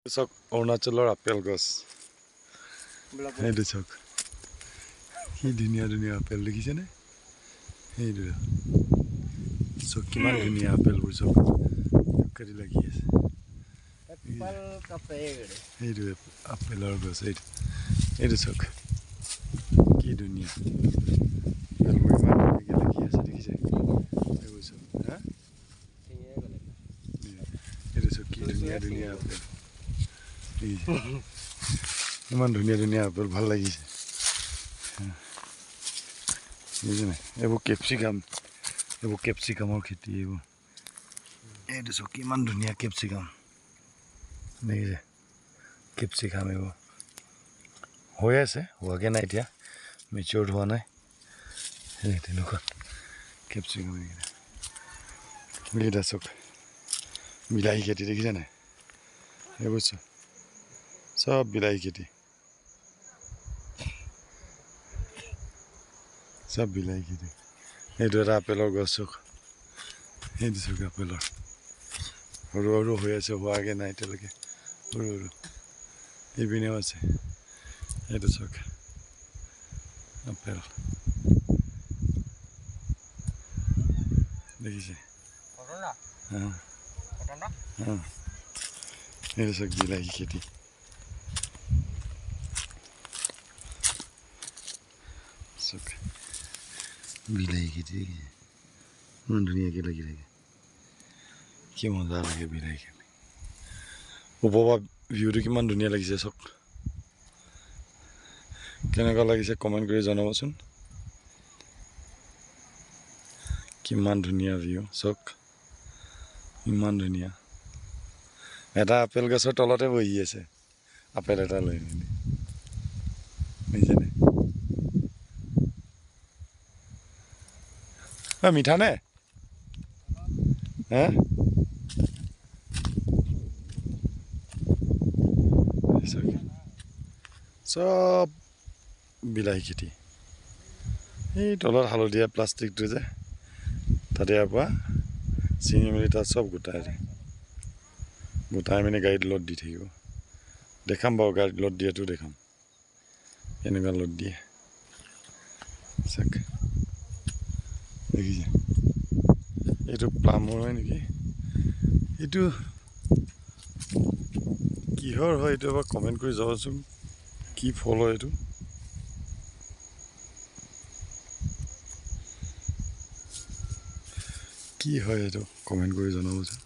চাওক অৰুণাচলৰ আপেল গছ সেইটো চাওক কি ধুনীয়া ধুনীয়া আপেল দেখিছেনে সেইটো চাওক কিমান ধুনীয়া আপেলবোৰ চাওক কাটি লাগি আছে সেইটো আপেলৰ গছ এইটো চাওক কি ধুনীয়া আপেলবোৰ ইমান ধুনীয়াকৈ লাগি আছে দেখিছে এইবোৰ চাওক হা এইটো চাওক কি ধুনীয়া ধুনীয়া আপেল ইমান ধুনীয়া ধুনীয়া আপেল ভাল লাগিছে বুজিছেনে এইবোৰ কেপচিকামৰ খেতি এইবোৰ এইটো চাওক কিমান ধুনীয়া কেপচিকাম দেখিছে কেপচিকাম এইবোৰ হৈ আছে হোৱাকৈ নাই এতিয়া মেচিয়ৰ্ড হোৱা নাই সেই তেনেকুৱা কেপচিকাম এইকেইটা চাওক বিলাহী খেতি দেখিছে নাই এইবোৰ চাওক সব বিলাহী খেতি সব বিলাহী খেতি এইটো এটা আপেলৰ গছ চাওক সেইটো চাওক আপেলৰ সৰু সৰু হৈ আছে হোৱাকৈ নাই এতিয়ালৈকে সৰু সৰু এইপিনেও আছে এইটো চাওক আপেল দেখিছে এইটো চাওক বিলাহী খেতি চাওক বিলাহী খেতি ইমান ধুনীয়াকৈ লাগি থাকে কি মজা লাগে বিলাহী খেতি ওপৰৰ পৰা ভিউটো কিমান ধুনীয়া লাগিছে চাওক কেনেকুৱা লাগিছে কমেণ্ট কৰি জনাবচোন কিমান ধুনীয়া ভিউ চাওক ইমান ধুনীয়া এটা আপেল গছৰ তলতে বহি আছে আপেল এটা লৈ মেলি বুজিছেনে মিঠা নে হে চব বিলাহী খেতি এই তলত হালধীয়া প্লাষ্টিকটো যে তাতে ইয়াৰ পৰা চিঙি মেলি তাত চব গোটাই মেলি গাড়ীত লোড দি থাকিব দেখাম বাৰু গাড়ীত লোড দিয়াটো দেখাম এনেকুৱা লোড দিয়ে চাওক দেখিছে এইটো প্লামৰ হয় নেকি এইটো কিহৰ হয় এইটো এবাৰ কমেণ্ট কৰি যাবচোন কি ফল হয় এইটো কি হয় এইটো কমেণ্ট কৰি জনাবচোন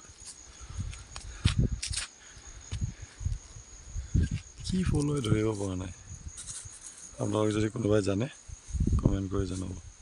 কি ফল হয় ধৰিব পৰা নাই আপোনালোকে যদি কোনোবাই জানে কমেণ্ট কৰি জনাব